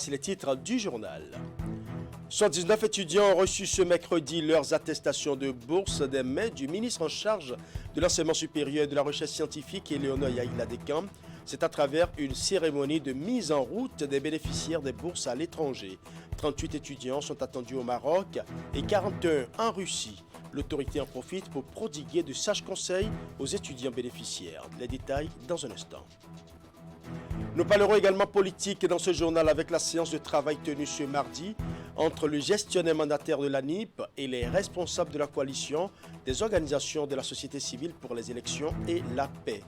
C'est les titres du journal. 119 étudiants ont reçu ce mercredi leurs attestations de bourse des mains du ministre en charge de l'enseignement supérieur et de la recherche scientifique, Eleonore Yaïla Descamps. C'est à travers une cérémonie de mise en route des bénéficiaires des bourses à l'étranger. 38 étudiants sont attendus au Maroc et 41 en Russie. L'autorité en profite pour prodiguer de sages conseils aux étudiants bénéficiaires. Les détails dans un instant. Nous parlerons également politique dans ce journal avec la séance de travail tenue ce mardi entre le gestionnaire mandataire de l'ANIP et les responsables de la coalition des organisations de la société civile pour les élections et la paix.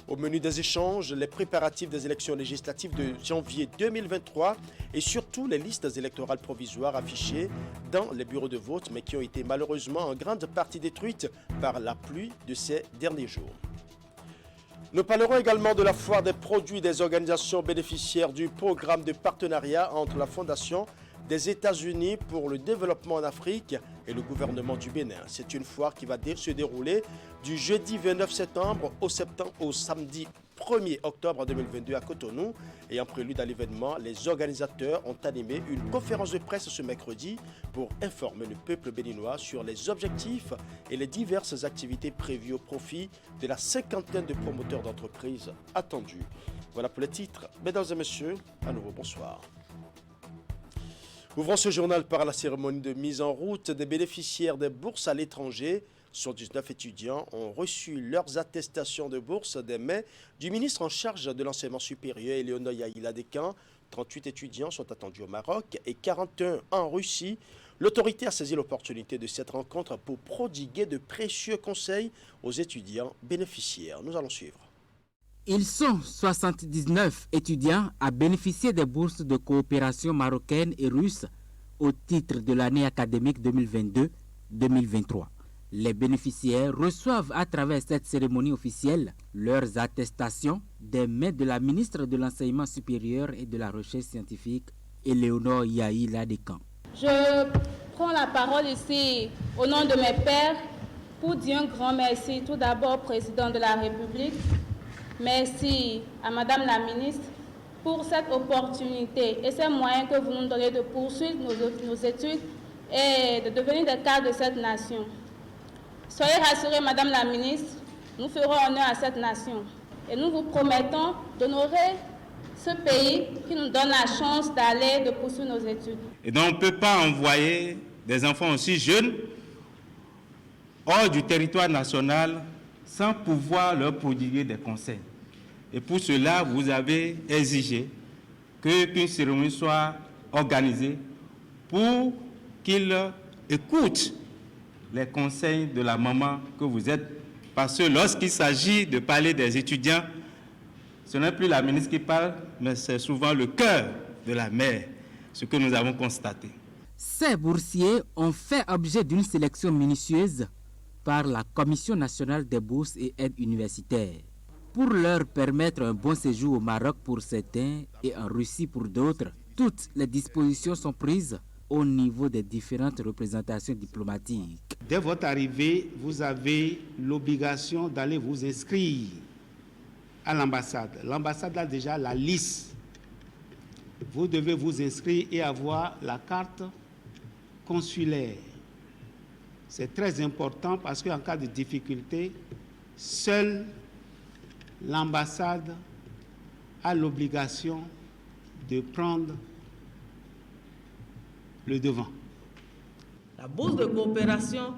Au menu des échanges, les préparatifs des élections législatives de janvier 2023 et surtout les listes électorales provisoires affichées dans les bureaux de vote mais qui ont été malheureusement en grande partie détruites par la pluie de ces derniers jours. Nous parlerons également de la foire des produits des organisations bénéficiaires du programme de partenariat entre la Fondation des États-Unis pour le développement en Afrique et le gouvernement du Bénin. C'est une foire qui va se dérouler du jeudi 29 septembre au samedi 1er octobre 2022 à Cotonou. Et en prélude à l'événement, les organisateurs ont animé une conférence de presse ce mercredi pour informer le peuple béninois sur les objectifs et les diverses activités prévues au profit de la cinquantaine de promoteurs d'entreprises attendus. Voilà pour les titres. Mesdames et messieurs, à nouveau bonsoir. Ouvrons ce journal par la cérémonie de mise en route des bénéficiaires des bourses à l'étranger. 119 étudiants ont reçu leurs attestations de bourse des mains du ministre en charge de l'enseignement supérieur, Eleonore Yaïla Descamps. 38 étudiants sont attendus au Maroc et 41 en Russie. L'autorité a saisi l'opportunité de cette rencontre pour prodiguer de précieux conseils aux étudiants bénéficiaires. Nous allons suivre. Ils sont 79 étudiants à bénéficier des bourses de coopération marocaine et russe au titre de l'année académique 2022-2023. Les bénéficiaires reçoivent à travers cette cérémonie officielle leurs attestations des mains de la ministre de l'Enseignement supérieur et de la Recherche scientifique, Eleonore Yaïla Descamps. Je prends la parole ici au nom de mes pairs pour dire un grand merci tout d'abord au président de la République. Merci à Madame la ministre pour cette opportunité et ces moyens que vous nous donnez de poursuivre nos études et de devenir des cadres de cette nation. Soyez rassurés, Madame la ministre, nous ferons honneur à cette nation et nous vous promettons d'honorer ce pays qui nous donne la chance d'aller, de poursuivre nos études. Et donc on ne peut pas envoyer des enfants aussi jeunes hors du territoire national sans pouvoir leur prodiguer des conseils. Et pour cela, vous avez exigé qu'une cérémonie soit organisée pour qu'ils écoutent les conseils de la maman que vous êtes. Parce que lorsqu'il s'agit de parler des étudiants, ce n'est plus la ministre qui parle, mais c'est souvent le cœur de la mère, ce que nous avons constaté. Ces boursiers ont fait objet d'une sélection minutieuse par la Commission nationale des bourses et aides universitaires pour leur permettre un bon séjour au Maroc pour certains et en Russie pour d'autres. Toutes les dispositions sont prises au niveau des différentes représentations diplomatiques. Dès votre arrivée, vous avez l'obligation d'aller vous inscrire à l'ambassade. L'ambassade a déjà la liste. Vous devez vous inscrire et avoir la carte consulaire. C'est très important parce qu'en cas de difficulté, seule l'ambassade a l'obligation de prendre le devant. La bourse de coopération,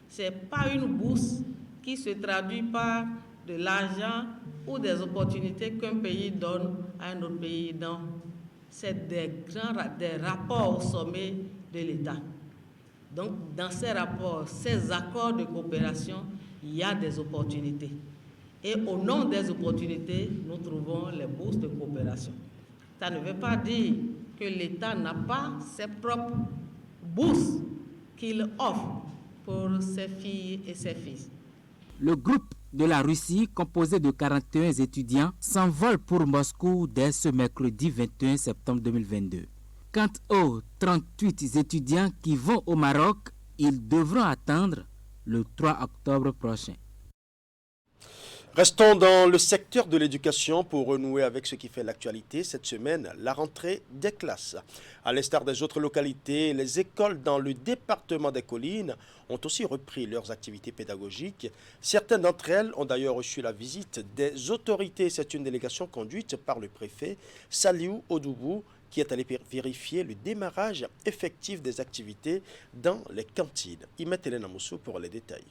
ce n'est pas une bourse qui se traduit par de l'argent ou des opportunités qu'un pays donne à un autre pays. Non, c'est des rapports au sommet de l'État. Donc, dans ces rapports, ces accords de coopération, il y a des opportunités. Et au nom des opportunités, nous trouvons les bourses de coopération. Ça ne veut pas dire que l'État n'a pas ses propres bourses qu'il offre pour ses filles et ses fils. Le groupe de la Russie, composé de 41 étudiants, s'envole pour Moscou dès ce mercredi 21 septembre 2022. Quant aux 38 étudiants qui vont au Maroc, ils devront attendre le 3 octobre prochain. Restons dans le secteur de l'éducation pour renouer avec ce qui fait l'actualité. Cette semaine, la rentrée des classes. À l'instar des autres localités, les écoles dans le département des Collines ont aussi repris leurs activités pédagogiques. Certaines d'entre elles ont d'ailleurs reçu la visite des autorités. C'est une délégation conduite par le préfet Saliou Odoubou qui est allé vérifier le démarrage effectif des activités dans les cantines. Imet Hélène Amoussou pour les détails.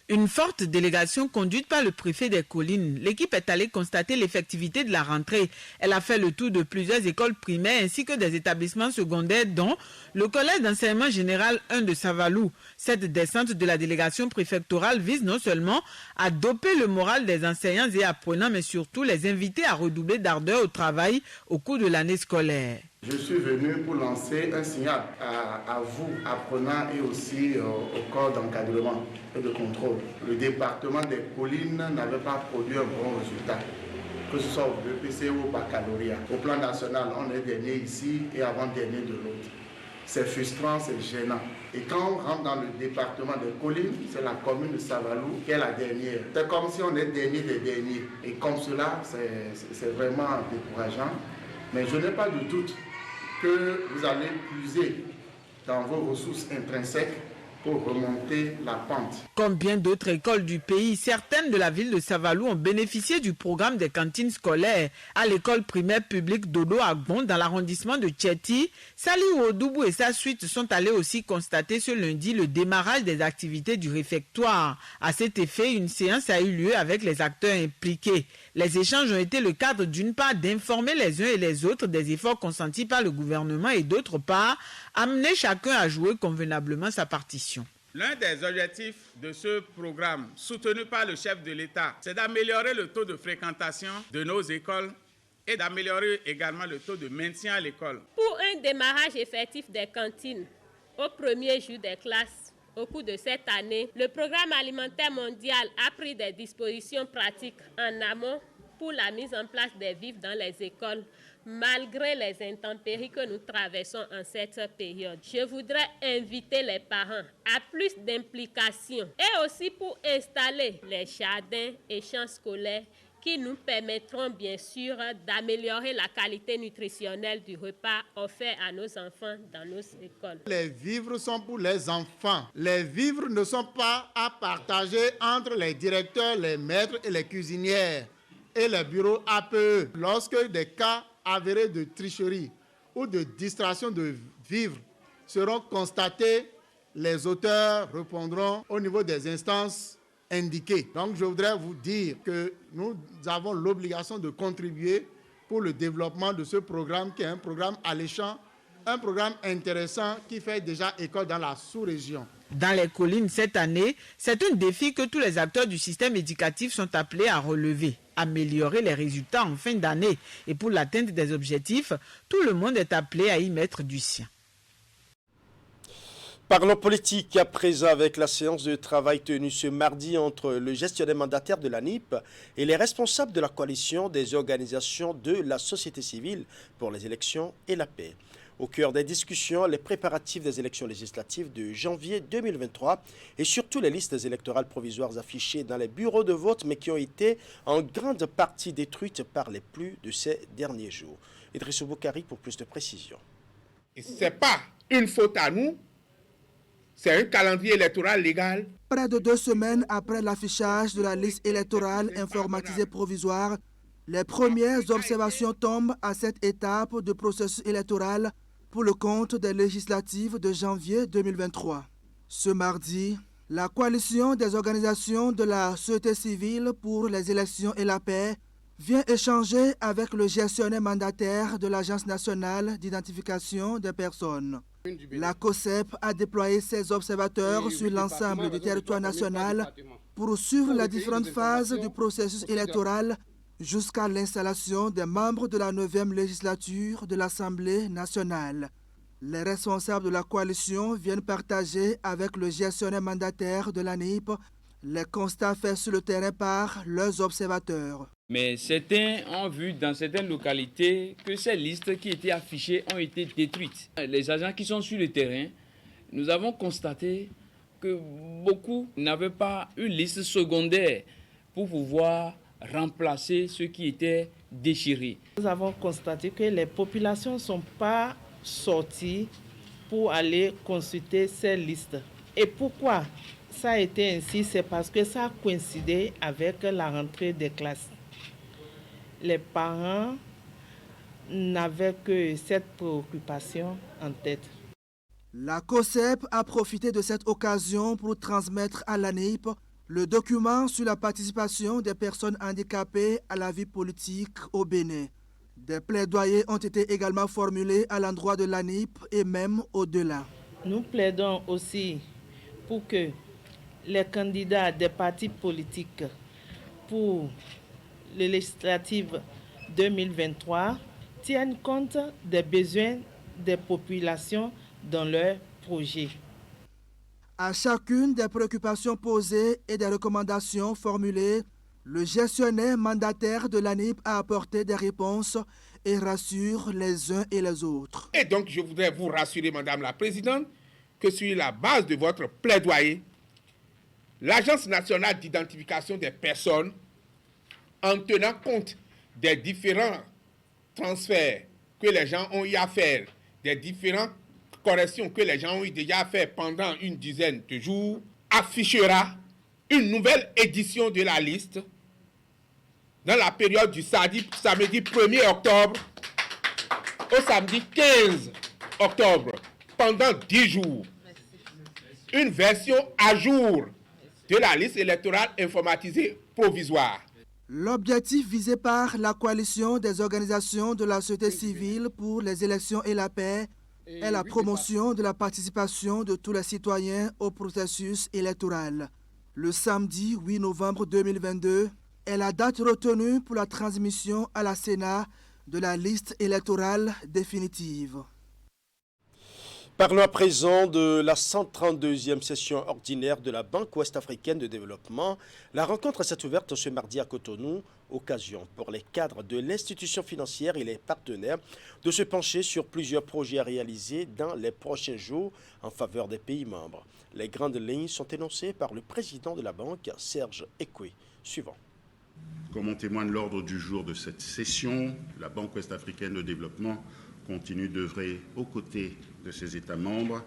Une forte délégation conduite par le préfet des Collines. L'équipe est allée constater l'effectivité de la rentrée. Elle a fait le tour de plusieurs écoles primaires ainsi que des établissements secondaires dont le collège d'enseignement général 1 de Savalou. Cette descente de la délégation préfectorale vise non seulement à doper le moral des enseignants et apprenants, mais surtout les inviter à redoubler d'ardeur au travail au cours de l'année scolaire. Je suis venu pour lancer un signal à vous, apprenants, et aussi au corps d'encadrement et de contrôle. Le département des Collines n'avait pas produit un bon résultat, que ce soit au BPC ou au baccalauréat. Au plan national, on est dernier ici et avant-dernier de l'autre. C'est frustrant, c'est gênant. Et quand on rentre dans le département des Collines, c'est la commune de Savalou qui est la dernière. C'est comme si on est dernier des derniers. Et comme cela, c'est vraiment décourageant. Mais je n'ai pas de doute que vous allez puiser dans vos ressources intrinsèques pour remonter la pente. Comme bien d'autres écoles du pays, certaines de la ville de Savalou ont bénéficié du programme des cantines scolaires. À l'école primaire publique Dodo Agbon, dans l'arrondissement de Tchéti, Saliou Odoubou et sa suite sont allés aussi constater ce lundi le démarrage des activités du réfectoire. À cet effet, une séance a eu lieu avec les acteurs impliqués. Les échanges ont été le cadre d'une part d'informer les uns et les autres des efforts consentis par le gouvernement et d'autre part, amener chacun à jouer convenablement sa partition. L'un des objectifs de ce programme, soutenu par le chef de l'État, c'est d'améliorer le taux de fréquentation de nos écoles et d'améliorer également le taux de maintien à l'école. Pour un démarrage effectif des cantines au premier jour des classes, au cours de cette année, le Programme alimentaire mondial a pris des dispositions pratiques en amont pour la mise en place des vivres dans les écoles, malgré les intempéries que nous traversons en cette période. Je voudrais inviter les parents à plus d'implication et aussi pour installer les jardins et champs scolaires qui nous permettront bien sûr d'améliorer la qualité nutritionnelle du repas offert à nos enfants dans nos écoles. Les vivres sont pour les enfants. Les vivres ne sont pas à partager entre les directeurs, les maîtres et les cuisinières et les bureaux APE. Lorsque des cas avérés de tricherie ou de distraction de vivres seront constatés, les auteurs répondront au niveau des instances indiquées. Donc je voudrais vous dire que nous avons l'obligation de contribuer pour le développement de ce programme qui est un programme alléchant, un programme intéressant qui fait déjà école dans la sous-région. Dans les Collines cette année, c'est un défi que tous les acteurs du système éducatif sont appelés à relever. Améliorer les résultats en fin d'année. Et pour l'atteinte des objectifs, tout le monde est appelé à y mettre du sien. Parlons politique à présent avec la séance de travail tenue ce mardi entre le gestionnaire mandataire de la NIP et les responsables de la coalition des organisations de la société civile pour les élections et la paix. Au cœur des discussions, les préparatifs des élections législatives de janvier 2023 et surtout les listes électorales provisoires affichées dans les bureaux de vote mais qui ont été en grande partie détruites par les pluies de ces derniers jours. Idrissou Boukari pour plus de précisions. Ce n'est pas une faute à nous, c'est un calendrier électoral légal. Près de 2 semaines après l'affichage de la liste électorale informatisée provisoire, les premières observations tombent à cette étape du processus électoral pour le compte des législatives de janvier 2023. Ce mardi, la coalition des organisations de la société civile pour les élections et la paix vient échanger avec le gestionnaire mandataire de l'Agence nationale d'identification des personnes. La COSEP a déployé ses observateurs sur l'ensemble du territoire national pour suivre les différentes phases du processus électoral jusqu'à l'installation des membres de la 9e législature de l'Assemblée nationale. Les responsables de la coalition viennent partager avec le gestionnaire mandataire de la NIP les constats faits sur le terrain par leurs observateurs. Mais certains ont vu dans certaines localités que ces listes qui étaient affichées ont été détruites. Les agents qui sont sur le terrain, nous avons constaté que beaucoup n'avaient pas une liste secondaire pour pouvoir remplacer ce qui était déchiré. Nous avons constaté que les populations ne sont pas sorties pour aller consulter ces listes. Et pourquoi ça a été ainsi? C'est parce que ça a coïncidé avec la rentrée des classes. Les parents n'avaient que cette préoccupation en tête. La COSEP a profité de cette occasion pour transmettre à l'ANIP le document sur la participation des personnes handicapées à la vie politique au Bénin. Des plaidoyers ont été également formulés à l'endroit de l'ANIP et même au-delà. Nous plaidons aussi pour que les candidats des partis politiques pour les législatives 2023 tiennent compte des besoins des populations dans leurs projets. À chacune des préoccupations posées et des recommandations formulées, le gestionnaire mandataire de l'ANIP a apporté des réponses et rassure les uns et les autres. Et donc, je voudrais vous rassurer, Madame la Présidente, que sur la base de votre plaidoyer, l'Agence nationale d'identification des personnes, en tenant compte des différents transferts que les gens ont eu à faire, des différentes corrections que les gens ont eu déjà à faire pendant une dizaine de jours, affichera une nouvelle édition de la liste dans la période du samedi 1er octobre au samedi 15 octobre, pendant 10 jours. Une version à jour de la liste électorale informatisée provisoire. L'objectif visé par la coalition des organisations de la société civile pour les élections et la paix est la promotion de la participation de tous les citoyens au processus électoral. Le samedi 8 novembre 2022 est la date retenue pour la transmission à la Sénat de la liste électorale définitive. Parlons à présent de la 132e session ordinaire de la Banque ouest-africaine de développement. La rencontre s'est ouverte ce mardi à Cotonou, occasion pour les cadres de l'institution financière et les partenaires de se pencher sur plusieurs projets à réaliser dans les prochains jours en faveur des pays membres. Les grandes lignes sont énoncées par le président de la banque, Serge Ekwe. Suivant. Comme en témoigne l'ordre du jour de cette session, la Banque ouest-africaine de développement continue d'œuvrer aux côtés de ses États membres,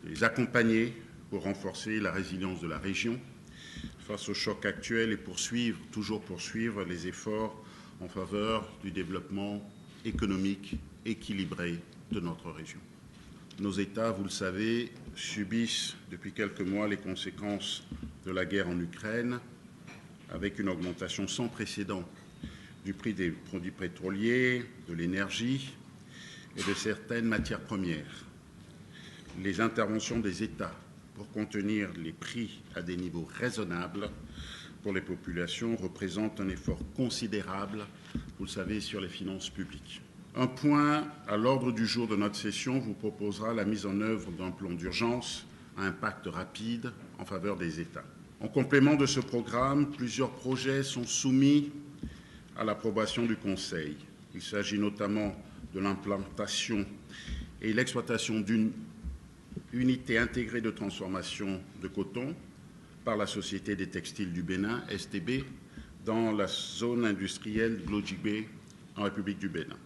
de les accompagner pour renforcer la résilience de la région face au choc actuel et toujours poursuivre les efforts en faveur du développement économique équilibré de notre région. Nos États, vous le savez, subissent depuis quelques mois les conséquences de la guerre en Ukraine, avec une augmentation sans précédent du prix des produits pétroliers, de l'énergie et de certaines matières premières. Les interventions des États pour contenir les prix à des niveaux raisonnables pour les populations représentent un effort considérable, vous le savez, sur les finances publiques. Un point à l'ordre du jour de notre session vous proposera la mise en œuvre d'un plan d'urgence à impact rapide en faveur des États. En complément de ce programme, plusieurs projets sont soumis à l'approbation du Conseil. Il s'agit notamment de l'implantation et l'exploitation d'une unité intégrée de transformation de coton par la Société des textiles du Bénin, STB, dans la zone industrielle Glodjibé en République du Bénin.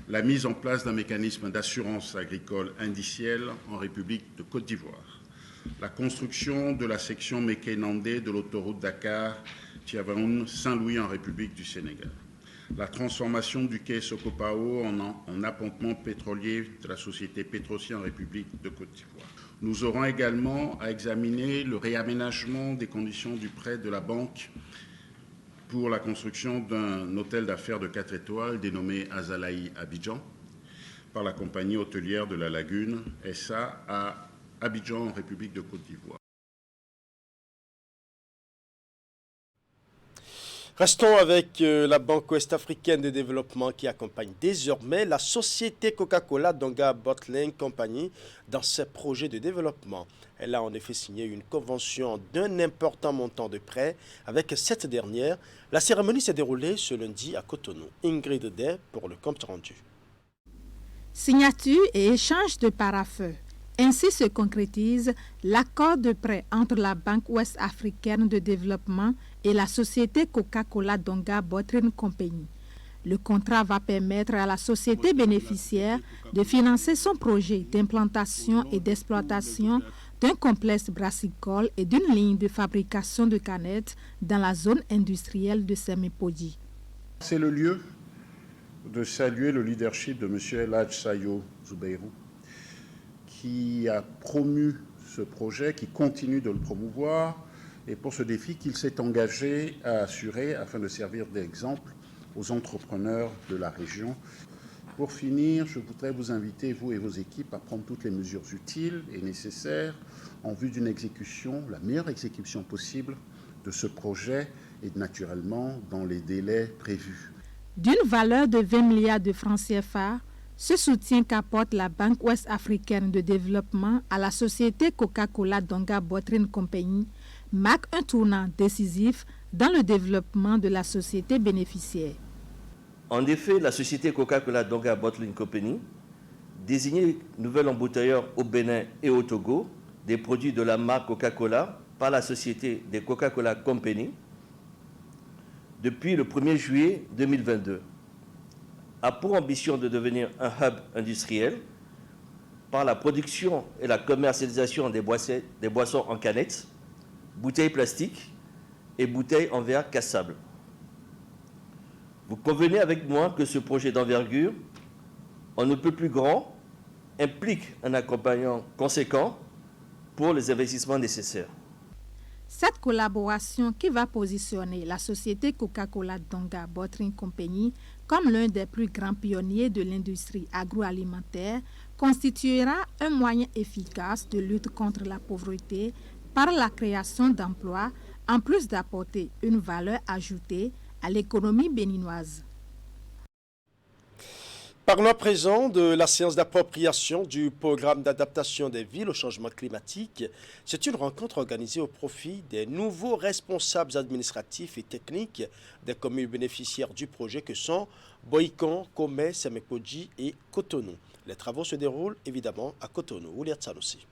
La mise en place d'un mécanisme d'assurance agricole indicielle en République de Côte d'Ivoire. La construction de la section Mékénandé de l'autoroute Dakar-Tiavaoune-Saint-Louis en République du Sénégal. La transformation du quai Sokopao en appontement pétrolier de la société Petroci en République de Côte d'Ivoire. Nous aurons également à examiner le réaménagement des conditions du prêt de la banque pour la construction d'un hôtel d'affaires de 4 étoiles dénommé Azalaï Abidjan par la compagnie hôtelière de la Lagune, SA, à Abidjan, en République de Côte d'Ivoire. Restons avec la Banque ouest-africaine de développement qui accompagne désormais la société Coca-Cola Donga Bottling Company dans ses projets de développement. Elle a en effet signé une convention d'un important montant de prêts avec cette dernière. La cérémonie s'est déroulée ce lundi à Cotonou. Ingrid Day pour le compte rendu. Signature et échange de paraffeurs. Ainsi se concrétise l'accord de prêt entre la Banque ouest-africaine de développement et la société Coca-Cola Donga Bottling Company. Le contrat va permettre à la société bénéficiaire de financer son projet d'implantation et d'exploitation d'un complexe brassicole et d'une ligne de fabrication de canettes dans la zone industrielle de Semipodi. C'est le lieu de saluer le leadership de M. El Hadj Sayo Zoubeirou, qui a promu ce projet, qui continue de le promouvoir, et pour ce défi qu'il s'est engagé à assurer afin de servir d'exemple aux entrepreneurs de la région. Pour finir, je voudrais vous inviter, vous et vos équipes, à prendre toutes les mesures utiles et nécessaires en vue d'une exécution, la meilleure exécution possible de ce projet et naturellement dans les délais prévus. D'une valeur de 20 milliards de francs CFA, ce soutien qu'apporte la Banque ouest-africaine de développement à la société Coca-Cola Donga Bottling Company marque un tournant décisif dans le développement de la société bénéficiaire. En effet, la société Coca-Cola Donga Bottling Company, désignée nouvel embouteilleur au Bénin et au Togo des produits de la marque Coca-Cola par la société des Coca-Cola Company, depuis le 1er juillet 2022, a pour ambition de devenir un hub industriel par la production et la commercialisation des boissons en canettes, bouteilles plastiques et bouteilles en verre cassable. Vous convenez avec moi que ce projet d'envergure, on ne peut plus grand, implique un accompagnement conséquent pour les investissements nécessaires. Cette collaboration qui va positionner la société Coca-Cola Donga Bottling Company comme l'un des plus grands pionniers de l'industrie agroalimentaire constituera un moyen efficace de lutte contre la pauvreté par la création d'emplois, en plus d'apporter une valeur ajoutée à l'économie béninoise. Parlons à présent de la séance d'appropriation du programme d'adaptation des villes au changement climatique. C'est une rencontre organisée au profit des nouveaux responsables administratifs et techniques des communes bénéficiaires du projet que sont Boïkon, Komé, Semipodji et Cotonou. Les travaux se déroulent évidemment à Cotonou. Ouliat Sanoussi.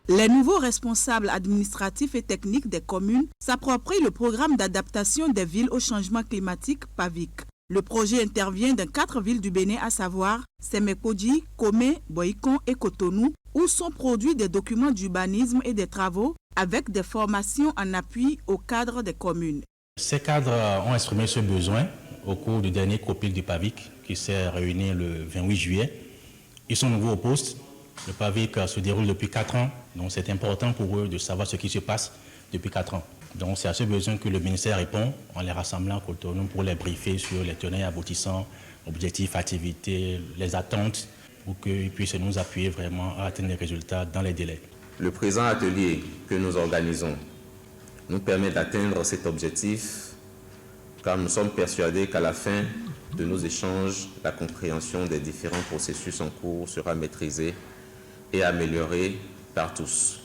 Les nouveaux responsables administratifs et techniques des communes s'approprient le programme d'adaptation des villes au changement climatique PAVIC. Le projet intervient dans 4 villes du Bénin, à savoir Semipodji, Komé, Boïkon et Cotonou, où sont produits des documents d'urbanisme et des travaux avec des formations en appui au cadre des communes. Ces cadres ont exprimé ce besoin au cours du dernier COPIC du PAVIC qui s'est réuni le 28 juillet. Ils sont nouveaux au poste. Le PAVIC se déroule depuis 4 ans, donc c'est important pour eux de savoir ce qui se passe depuis 4 ans. Donc c'est à ce besoin que le ministère répond en les rassemblant à Cotonou pour les briefer sur les tenants et aboutissants, objectifs, activités, les attentes, pour qu'ils puissent nous appuyer vraiment à atteindre les résultats dans les délais. Le présent atelier que nous organisons nous permet d'atteindre cet objectif car nous sommes persuadés qu'à la fin de nos échanges, la compréhension des différents processus en cours sera maîtrisée et améliorée par tous.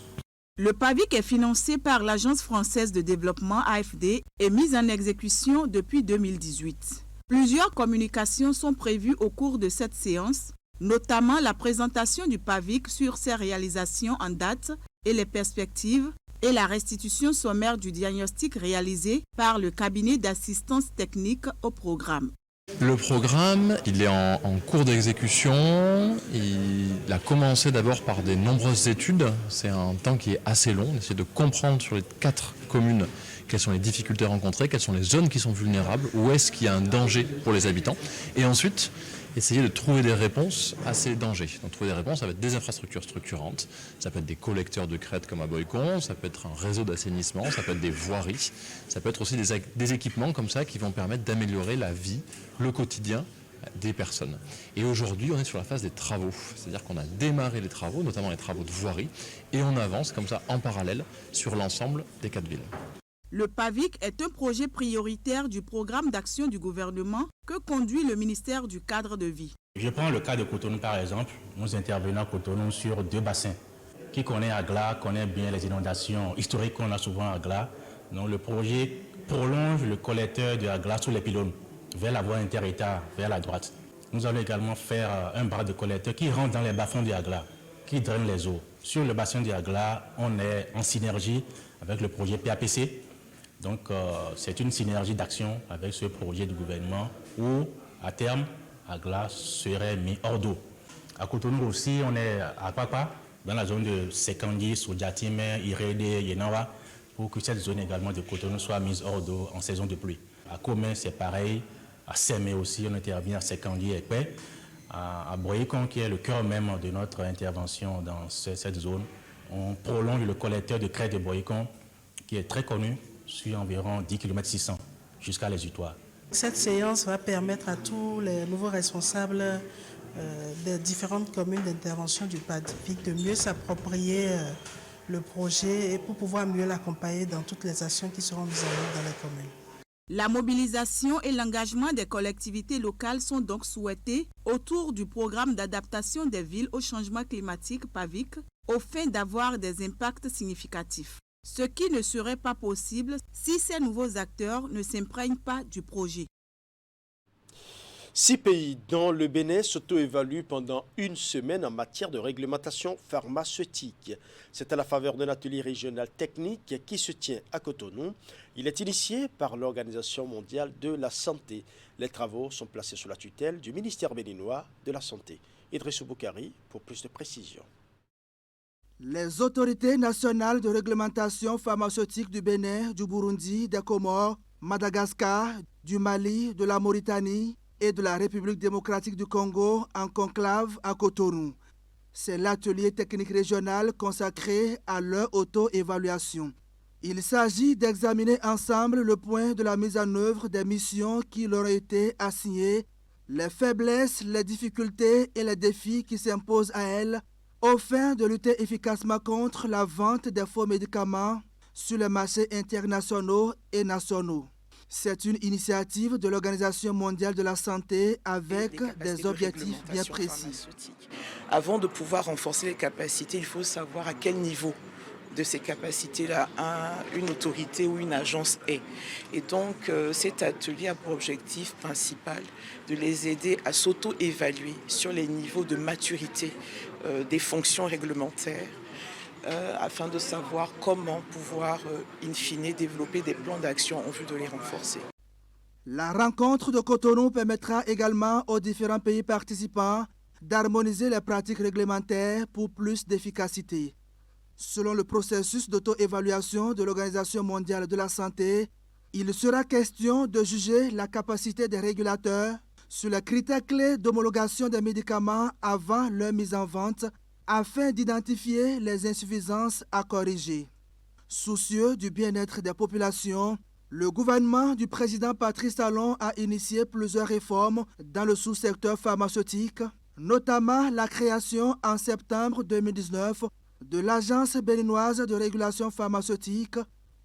Le PAVIC est financé par l'Agence française de développement AFD et mis en exécution depuis 2018. Plusieurs communications sont prévues au cours de cette séance, notamment la présentation du PAVIC sur ses réalisations en date et les perspectives, et la restitution sommaire du diagnostic réalisé par le cabinet d'assistance technique au programme. Le programme, il est en cours d'exécution. Il a commencé d'abord par de nombreuses études. C'est un temps qui est assez long. On essaie de comprendre sur les 4 communes quelles sont les difficultés rencontrées, quelles sont les zones qui sont vulnérables, où est-ce qu'il y a un danger pour les habitants. Et ensuite, essayer de trouver des réponses à ces dangers. Donc trouver des réponses, ça va être des infrastructures structurantes, ça peut être des collecteurs de crête comme à Boïkon, ça peut être un réseau d'assainissement, ça peut être des voiries, ça peut être aussi des équipements comme ça qui vont permettre d'améliorer la vie, le quotidien des personnes. Et aujourd'hui, on est sur la phase des travaux, c'est-à-dire qu'on a démarré les travaux, notamment les travaux de voirie, et on avance comme ça en parallèle sur l'ensemble des 4 villes. Le PAVIC est un projet prioritaire du programme d'action du gouvernement que conduit le ministère du cadre de vie. Je prends le cas de Cotonou par exemple. Nous intervenons à Cotonou sur 2 bassins. Qui connaît Agla connaît bien les inondations historiques qu'on a souvent à Agla. Donc le projet prolonge le collecteur de Agla sous les pylônes vers la voie inter-État, vers la droite. Nous allons également faire un bras de collecteur qui rentre dans les bas-fonds de Agla. qui drainent les eaux. Sur le bassin du Agla, on est en synergie avec le projet PAPC. Donc, c'est une synergie d'action avec ce projet du gouvernement où, à terme, Agla serait mis hors d'eau. À Cotonou aussi, on est à Papa, dans la zone de Sekandi, Soudjatime, Irede, Yenawa, pour que cette zone également de Cotonou soit mise hors d'eau en saison de pluie. À Comé, c'est pareil. À Sémé aussi, on intervient à Sekandi et Pé. À Boyikon, qui est le cœur même de notre intervention dans cette zone, on prolonge le collecteur de crête de Boyikon, qui est très connu, sur environ 10 km 600 jusqu'à les Utoirs. Cette séance va permettre à tous les nouveaux responsables des différentes communes d'intervention du Pacifique de mieux s'approprier le projet et pour pouvoir mieux l'accompagner dans toutes les actions qui seront mises en œuvre dans les communes. La mobilisation et l'engagement des collectivités locales sont donc souhaités autour du programme d'adaptation des villes au changement climatique PAVIC, au fin d'avoir des impacts significatifs. Ce qui ne serait pas possible si ces nouveaux acteurs ne s'imprègnent pas du projet. 6 pays dont le Bénin s'auto-évalue pendant une semaine en matière de réglementation pharmaceutique. C'est à la faveur d'un atelier régional technique qui se tient à Cotonou. Il est initié par l'Organisation mondiale de la santé. Les travaux sont placés sous la tutelle du ministère béninois de la Santé. Idrissou Boukari pour plus de précisions. Les autorités nationales de réglementation pharmaceutique du Bénin, du Burundi, des Comores, Madagascar, du Mali, de la Mauritanie et de la République démocratique du Congo en conclave à Cotonou. C'est l'atelier technique régional consacré à leur auto-évaluation. Il s'agit d'examiner ensemble le point de la mise en œuvre des missions qui leur ont été assignées, les faiblesses, les difficultés et les défis qui s'imposent à elles, au fin de lutter efficacement contre la vente des faux médicaments sur les marchés internationaux et nationaux. C'est une initiative de l'Organisation mondiale de la santé avec des objectifs bien précis. Avant de pouvoir renforcer les capacités, il faut savoir à quel niveau de ces capacités-là une autorité ou une agence est. Et donc cet atelier a pour objectif principal de les aider à s'auto-évaluer sur les niveaux de maturité des fonctions réglementaires afin de savoir comment pouvoir in fine développer des plans d'action en vue de les renforcer. La rencontre de Cotonou permettra également aux différents pays participants d'harmoniser les pratiques réglementaires pour plus d'efficacité. Selon le processus d'auto-évaluation de l'Organisation mondiale de la santé, il sera question de juger la capacité des régulateurs sur les critères clés d'homologation des médicaments avant leur mise en vente afin d'identifier les insuffisances à corriger. Soucieux du bien-être des populations, le gouvernement du président Patrice Talon a initié plusieurs réformes dans le sous-secteur pharmaceutique, notamment la création en septembre 2019 de l'Agence béninoise de régulation pharmaceutique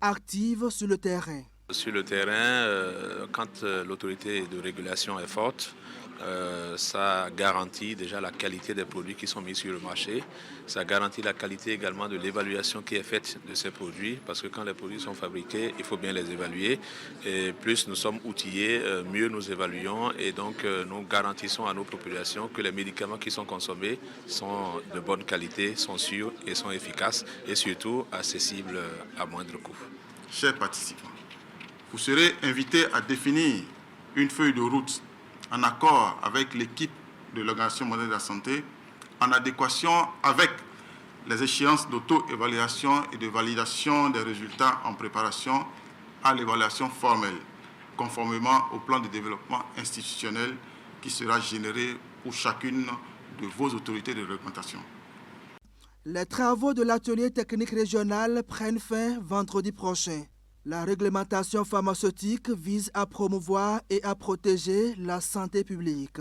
active sur le terrain. Sur le terrain, quand l'autorité de régulation est forte, ça garantit déjà la qualité des produits qui sont mis sur le marché. Ça garantit la qualité également de l'évaluation qui est faite de ces produits, parce que quand les produits sont fabriqués, il faut bien les évaluer. Et plus nous sommes outillés, mieux nous évaluons, et donc nous garantissons à nos populations que les médicaments qui sont consommés sont de bonne qualité, sont sûrs et sont efficaces, et surtout accessibles à moindre coût. Chers participants, vous serez invités à définir une feuille de route en accord avec l'équipe de l'Organisation mondiale de la santé, en adéquation avec les échéances d'auto-évaluation et de validation des résultats en préparation à l'évaluation formelle, conformément au plan de développement institutionnel qui sera généré pour chacune de vos autorités de réglementation. Les travaux de l'atelier technique régional prennent fin vendredi prochain. La réglementation pharmaceutique vise à promouvoir et à protéger la santé publique.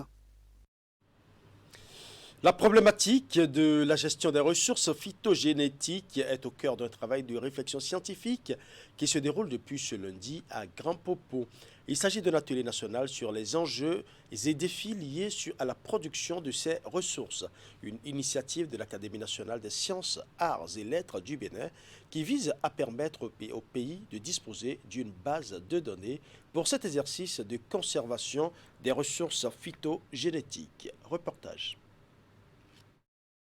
La problématique de la gestion des ressources phytogénétiques est au cœur d'un travail de réflexion scientifique qui se déroule depuis ce lundi à Grand Popo. Il s'agit d'un atelier national sur les enjeux et défis liés à la production de ces ressources. Une initiative de l'Académie nationale des sciences, arts et lettres du Bénin qui vise à permettre au pays de disposer d'une base de données pour cet exercice de conservation des ressources phytogénétiques. Reportage.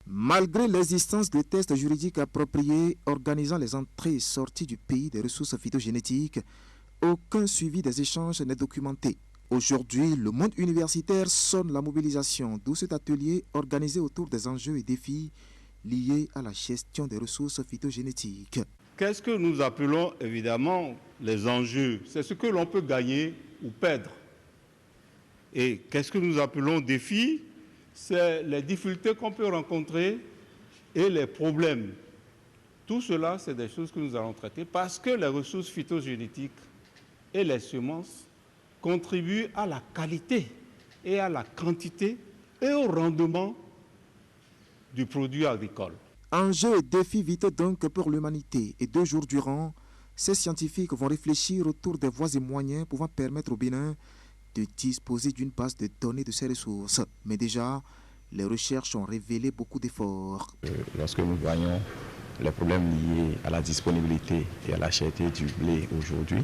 Malgré l'existence de tests juridiques appropriés organisant les entrées et sorties du pays des ressources phytogénétiques, aucun suivi des échanges n'est documenté. Aujourd'hui, le monde universitaire sonne la mobilisation, d'où cet atelier organisé autour des enjeux et défis liés à la gestion des ressources phytogénétiques. Qu'est-ce que nous appelons évidemment les enjeux? C'est ce que l'on peut gagner ou perdre. Et qu'est-ce que nous appelons défis? C'est les difficultés qu'on peut rencontrer et les problèmes. Tout cela, c'est des choses que nous allons traiter parce que les ressources phytogénétiques et les semences contribuent à la qualité et à la quantité et au rendement du produit agricole. Enjeux et défis vitaux donc pour l'humanité. Et 2 jours durant, ces scientifiques vont réfléchir autour des voies et moyens pouvant permettre au Bénin de disposer d'une base de données de ces ressources. Mais déjà, les recherches ont révélé beaucoup d'efforts. Lorsque nous voyons les problèmes liés à la disponibilité et à la cherté du blé aujourd'hui,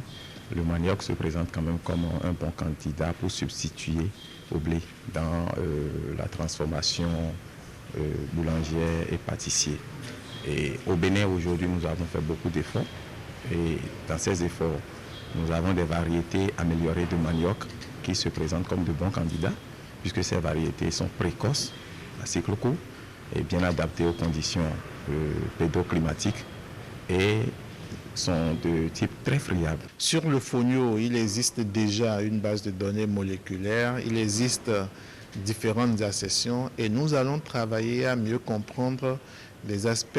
le manioc se présente quand même comme un bon candidat pour substituer au blé dans la transformation boulangère et pâtissier. Et au Bénin aujourd'hui, nous avons fait beaucoup d'efforts. Et dans ces efforts, nous avons des variétés améliorées de manioc qui se présentent comme de bons candidats, puisque ces variétés sont précoces, à cycle court, et bien adaptées aux conditions pédoclimatiques et sont de type très friable. Sur le fonio, il existe déjà une base de données moléculaire, il existe différentes accessions et nous allons travailler à mieux comprendre les aspects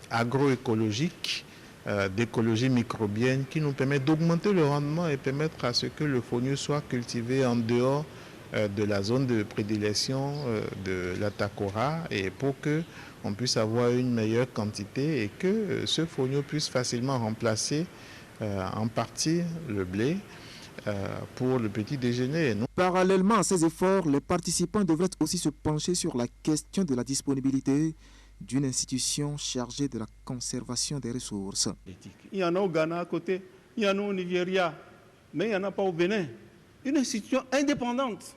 agroécologiques, d'écologie microbienne qui nous permettent d'augmenter le rendement et permettre à ce que le fonio soit cultivé en dehors de la zone de prédilection de l'Atakora et pour qu'on puisse avoir une meilleure quantité et que ce fonio puisse facilement remplacer en partie le blé pour le petit déjeuner. Parallèlement à ces efforts, les participants devraient aussi se pencher sur la question de la disponibilité d'une institution chargée de la conservation des ressources. Il y en a au Ghana à côté, il y en a au Nigeria, mais il n'y en a pas au Bénin. Une institution indépendante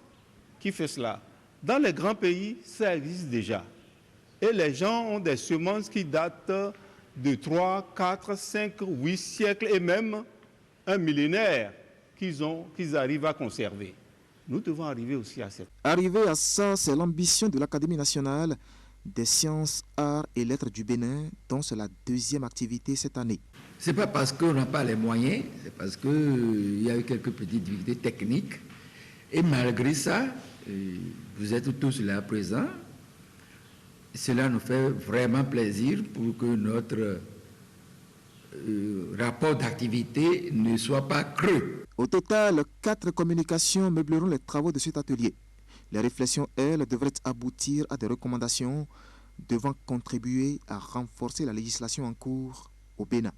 qui fait cela. Dans les grands pays, ça existe déjà. Et les gens ont des semences qui datent de 3, 4, 5, 8 siècles et même un millénaire qu'ils arrivent à conserver. Nous devons arriver aussi à cette... Arriver à ça, c'est l'ambition de l'Académie nationale des sciences, arts et lettres du Bénin, dont c'est la 2e activité cette année. Ce n'est pas parce qu'on n'a pas les moyens, c'est parce qu'il y a eu quelques petites difficultés techniques. Et malgré ça, vous êtes tous là présents. Cela nous fait vraiment plaisir pour que notre rapport d'activité ne soit pas creux. Au total, 4 communications meubleront les travaux de cet atelier. Les réflexions, elles, devraient aboutir à des recommandations devant contribuer à renforcer la législation en cours au Bénin.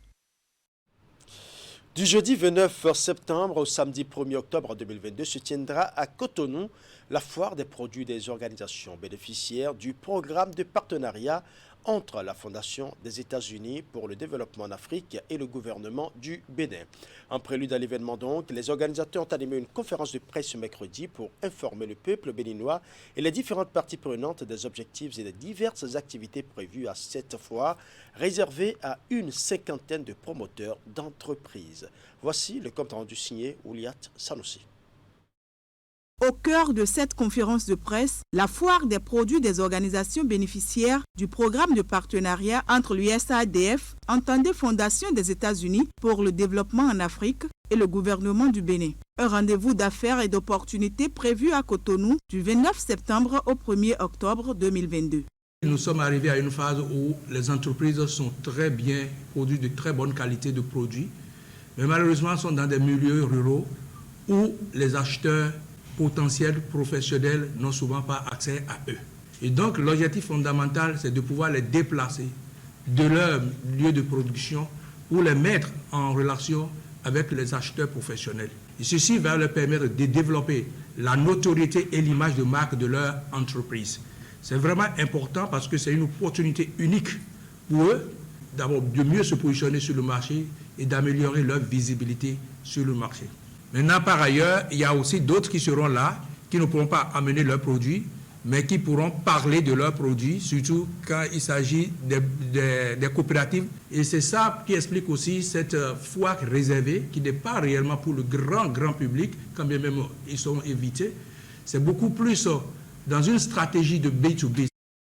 Du jeudi 29 septembre au samedi 1er octobre 2022 se tiendra à Cotonou la foire des produits des organisations bénéficiaires du programme de partenariat entre la Fondation des États-Unis pour le développement en Afrique et le gouvernement du Bénin. En prélude à l'événement donc, les organisateurs ont animé une conférence de presse ce mercredi pour informer le peuple béninois et les différentes parties prenantes des objectifs et des diverses activités prévues à cette foire, réservée à une 50aine de promoteurs d'entreprises. Voici le compte rendu signé Ouliat Sanoussi. Au cœur de cette conférence de presse, la foire des produits des organisations bénéficiaires du programme de partenariat entre l'USAIDF, entendez Fondation des États-Unis pour le développement en Afrique et le gouvernement du Bénin. Un rendez-vous d'affaires et d'opportunités prévu à Cotonou du 29 septembre au 1er octobre 2022. Nous sommes arrivés à une phase où les entreprises sont très bien produites, de très bonne qualité de produits, mais malheureusement sont dans des milieux ruraux où les acheteurs potentiels professionnels n'ont souvent pas accès à eux. Et donc l'objectif fondamental, c'est de pouvoir les déplacer de leur lieu de production pour les mettre en relation avec les acheteurs professionnels. Et ceci va leur permettre de développer la notoriété et l'image de marque de leur entreprise. C'est vraiment important parce que c'est une opportunité unique pour eux, d'abord de mieux se positionner sur le marché et d'améliorer leur visibilité sur le marché. Maintenant, par ailleurs, il y a aussi d'autres qui seront là, qui ne pourront pas amener leurs produits, mais qui pourront parler de leurs produits, surtout quand il s'agit des coopératives. Et c'est ça qui explique aussi cette foire réservée, qui n'est pas réellement pour le grand public, quand bien même ils sont évités. C'est beaucoup plus dans une stratégie de B2B.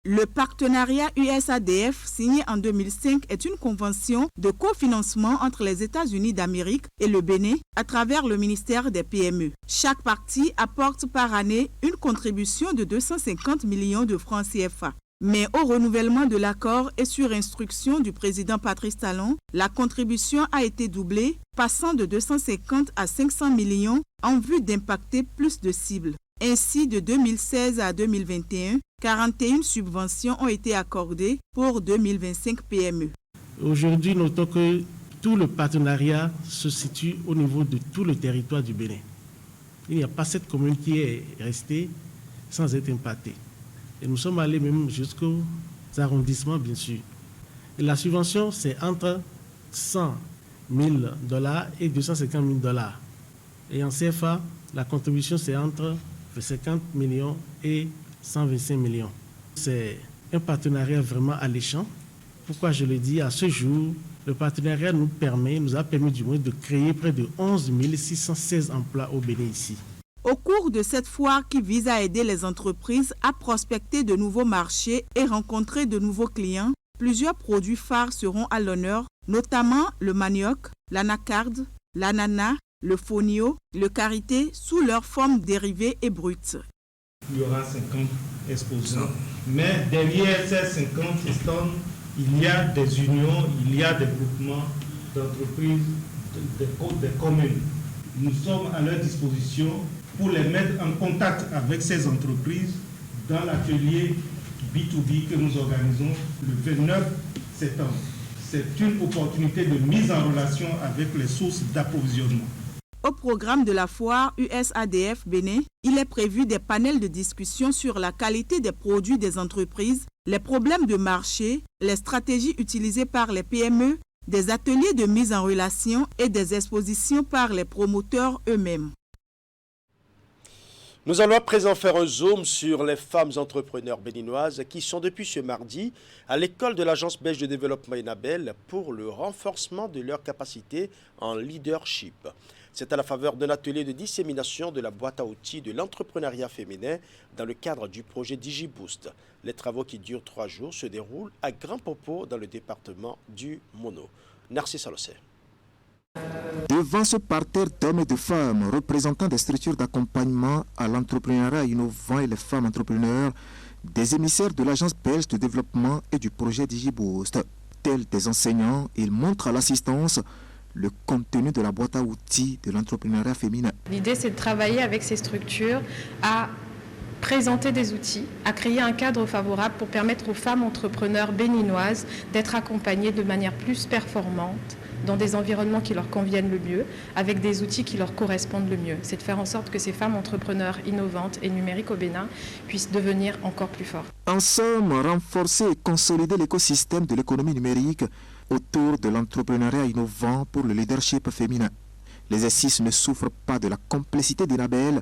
Le partenariat USADF signé en 2005 est une convention de cofinancement entre les États-Unis d'Amérique et le Bénin à travers le ministère des PME. Chaque partie apporte par année une contribution de 250 millions de francs CFA. Mais au renouvellement de l'accord et sur instruction du président Patrice Talon, la contribution a été doublée, passant de 250 à 500 millions en vue d'impacter plus de cibles. Ainsi, de 2016 à 2021, 41 subventions ont été accordées pour 2025 PME. Aujourd'hui, notons que tout le partenariat se situe au niveau de tout le territoire du Bénin. Il n'y a pas cette commune qui est restée sans être impactée. Et nous sommes allés même jusqu'aux arrondissements, bien sûr. Et la subvention, c'est entre 100 000 $ et 250 000 $. Et en CFA, la contribution, c'est entre 50 millions et 125 millions. C'est un partenariat vraiment alléchant. Pourquoi je le dis? À ce jour, le partenariat nous a permis du moins de créer près de 11 616 emplois au Bénin ici. Au cours de cette foire qui vise à aider les entreprises à prospecter de nouveaux marchés et rencontrer de nouveaux clients, plusieurs produits phares seront à l'honneur, notamment le manioc, l'anacarde, l'ananas, le fonio, le karité sous leur forme dérivée et brute. Il y aura 50 exposants, mais derrière ces 50 stands, il y a des unions, il y a des groupements d'entreprises, des communes. Nous sommes à leur disposition pour les mettre en contact avec ces entreprises dans l'atelier B2B que nous organisons le 29 septembre. C'est une opportunité de mise en relation avec les sources d'approvisionnement. Au programme de la foire USADF Bénin, il est prévu des panels de discussion sur la qualité des produits des entreprises, les problèmes de marché, les stratégies utilisées par les PME, des ateliers de mise en relation et des expositions par les promoteurs eux-mêmes. Nous allons à présent faire un zoom sur les femmes entrepreneurs béninoises qui sont depuis ce mardi à l'école de l'Agence belge de développement ENABEL pour le renforcement de leurs capacités en leadership. C'est à la faveur d'un atelier de dissémination de la boîte à outils de l'entrepreneuriat féminin dans le cadre du projet DigiBoost. Les travaux qui durent 3 jours se déroulent à Grand Popo dans le département du Mono. Narcisse Alossé. Devant ce parterre d'hommes et de femmes représentant des structures d'accompagnement à l'entrepreneuriat innovant et les femmes entrepreneurs, des émissaires de l'Agence belge de développement et du projet DigiBoost, tels des enseignants, ils montrent à l'assistance le contenu de la boîte à outils de l'entrepreneuriat féminin. L'idée, c'est de travailler avec ces structures à présenter des outils, à créer un cadre favorable pour permettre aux femmes entrepreneurs béninoises d'être accompagnées de manière plus performante dans des environnements qui leur conviennent le mieux, avec des outils qui leur correspondent le mieux. C'est de faire en sorte que ces femmes entrepreneurs innovantes et numériques au Bénin puissent devenir encore plus fortes. En somme, renforcer et consolider l'écosystème de l'économie numérique autour de l'entrepreneuriat innovant pour le leadership féminin. L'exercice ne souffre pas de la complexité d'ENABEL,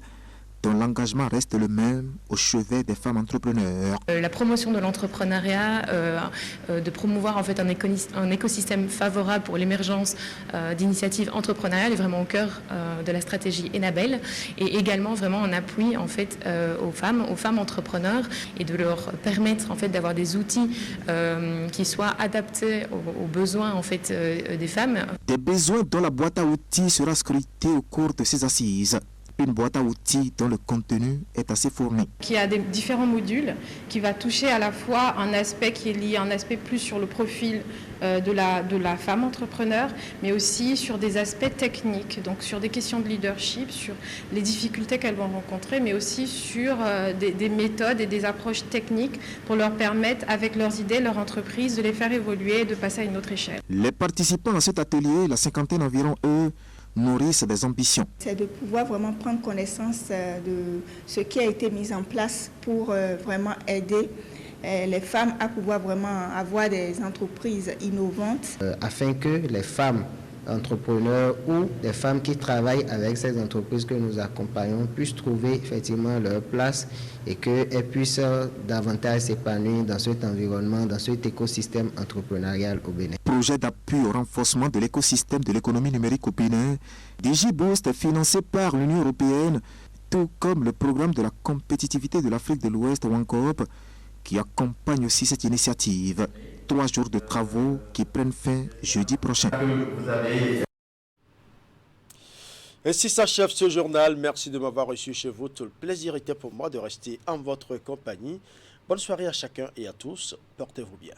dont l'engagement reste le même au chevet des femmes entrepreneurs. La promotion de l'entrepreneuriat, de promouvoir en fait un écosystème favorable pour l'émergence d'initiatives entrepreneuriales est vraiment au cœur de la stratégie ENABEL et également vraiment en appui en fait aux femmes entrepreneurs et de leur permettre en fait d'avoir des outils qui soient adaptés aux besoins en fait des femmes. Des besoins dont la boîte à outils sera scrutée au cours de ces assises. Une boîte à outils dont le contenu est assez fourni. Qui a différents modules, qui va toucher à la fois un aspect qui est lié à un aspect plus sur le profil de la femme entrepreneur, mais aussi sur des aspects techniques, donc sur des questions de leadership, sur les difficultés qu'elles vont rencontrer, mais aussi sur des méthodes et des approches techniques pour leur permettre, avec leurs idées, leur entreprise, de les faire évoluer et de passer à une autre échelle. Les participants à cet atelier, la cinquantaine environ, eux, nourrissent des ambitions. C'est de pouvoir vraiment prendre connaissance de ce qui a été mis en place pour vraiment aider les femmes à pouvoir vraiment avoir des entreprises innovantes. Afin que les femmes entrepreneurs ou des femmes qui travaillent avec ces entreprises que nous accompagnons puissent trouver effectivement leur place et qu'elles puissent davantage s'épanouir dans cet environnement, dans cet écosystème entrepreneurial au Bénin. Projet d'appui au renforcement de l'écosystème de l'économie numérique au Bénin, DigiBoost est financé par l'Union européenne, tout comme le programme de la compétitivité de l'Afrique de l'Ouest, WANCOP, qui accompagne aussi cette initiative. 3 jours de travaux qui prennent fin jeudi prochain. Ainsi s'achève ce journal. Merci de m'avoir reçu chez vous. Tout le plaisir était pour moi de rester en votre compagnie. Bonne soirée à chacun et à tous. Portez-vous bien.